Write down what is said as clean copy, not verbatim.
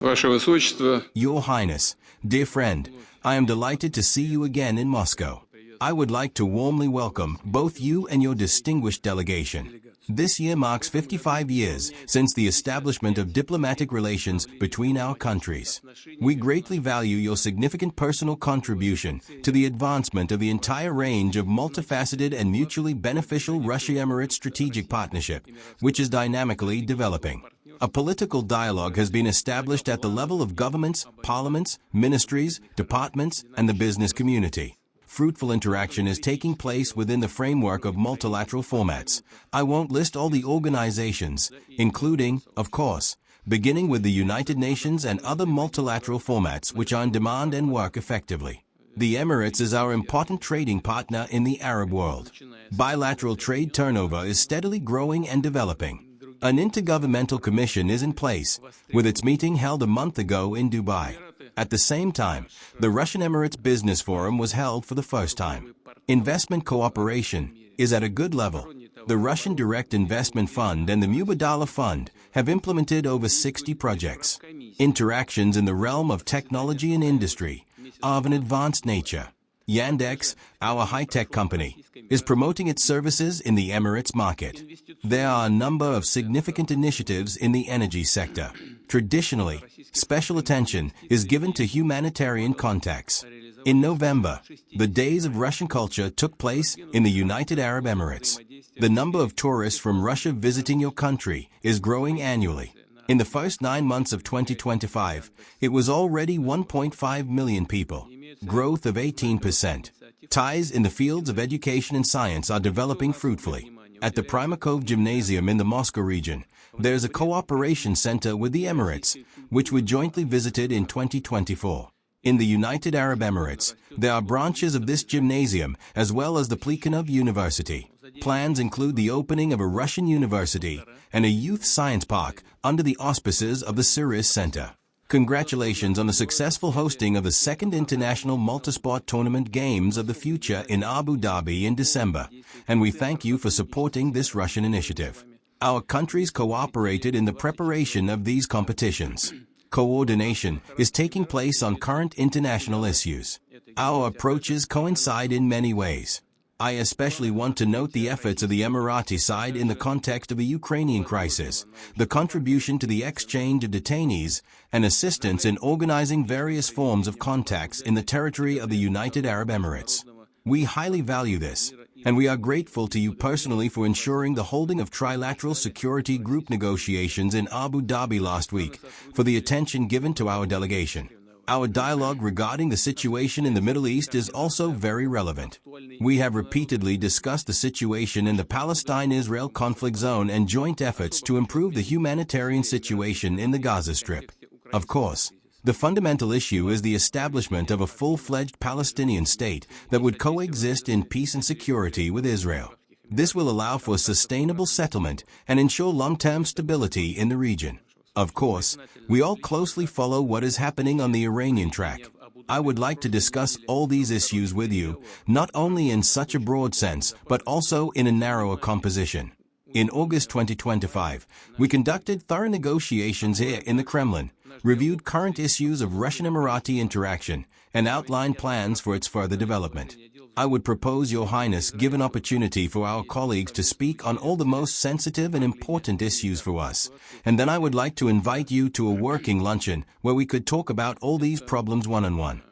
Ваше Высочество, Your Highness, dear friend, I am delighted to see you again in Moscow. I would like to warmly welcome both you and your distinguished delegation. This year marks 55 years since the establishment of diplomatic relations between our countries. We greatly value your significant personal contribution to the advancement of the entire range of multifaceted and mutually beneficial Russia-Emirates strategic partnership, which is dynamically developing. A political dialogue has been established at the level of governments, parliaments, ministries, departments, and the business community. Fruitful interaction is taking place within the framework of multilateral formats. I won't list all the organizations, including, of course, beginning with the United Nations and other multilateral formats which are in demand and work effectively. The Emirates is our important trading partner in the Arab world. Bilateral trade turnover is steadily growing and developing. An intergovernmental commission is in place, with its meeting held a month ago in Dubai. At the same time, the Russian Emirates Business Forum was held for the first time. Investment cooperation is at a good level. The Russian Direct Investment Fund and the Mubadala Fund have implemented over 60 projects. Interactions in the realm of technology and industry are of an advanced nature. Yandex, our high-tech company, is promoting its services in the Emirates market. There are a number of significant initiatives in the energy sector. Traditionally, special attention is given to humanitarian contacts. In November, the Days of Russian Culture took place in the United Arab Emirates. The number of tourists from Russia visiting your country is growing annually. In the first 9 months of 2025, it was already 1.5 million people. Growth of 18%. Ties in the fields of education and science are developing fruitfully. At the Primakov Gymnasium in the Moscow region, there is a cooperation center with the Emirates, which were jointly visited in 2024. In the United Arab Emirates, there are branches of this gymnasium as well as the Plekhanov University. Plans include the opening of a Russian university and a youth science park under the auspices of the Sirius Center. Congratulations on the successful hosting of the second International Multisport Tournament Games of the Future in Abu Dhabi in December, and we thank you for supporting this Russian initiative. Our countries cooperated in the preparation of these competitions. Coordination is taking place on current international issues. Our approaches coincide in many ways. I especially want to note the efforts of the Emirati side in the context of the Ukrainian crisis, the contribution to the exchange of detainees, and assistance in organizing various forms of contacts in the territory of the United Arab Emirates. We highly value this, and we are grateful to you personally for ensuring the holding of trilateral security group negotiations in Abu Dhabi last week, for the attention given to our delegation. Our dialogue regarding the situation in the Middle East is also very relevant. We have repeatedly discussed the situation in the Palestine-Israel conflict zone and joint efforts to improve the humanitarian situation in the Gaza Strip. Of course, the fundamental issue is the establishment of a full-fledged Palestinian state that would coexist in peace and security with Israel. This will allow for sustainable settlement and ensure long-term stability in the region. Of course, we all closely follow what is happening on the Iranian track. I would like to discuss all these issues with you, not only in such a broad sense, but also in a narrower composition. In August 2025, we conducted thorough negotiations here in the Kremlin, reviewed current issues of Russian-Emirati interaction, and outlined plans for its further development. I would propose Your Highness give an opportunity for our colleagues to speak on all the most sensitive and important issues for us, and then I would like to invite you to a working luncheon where we could talk about all these problems one-on-one.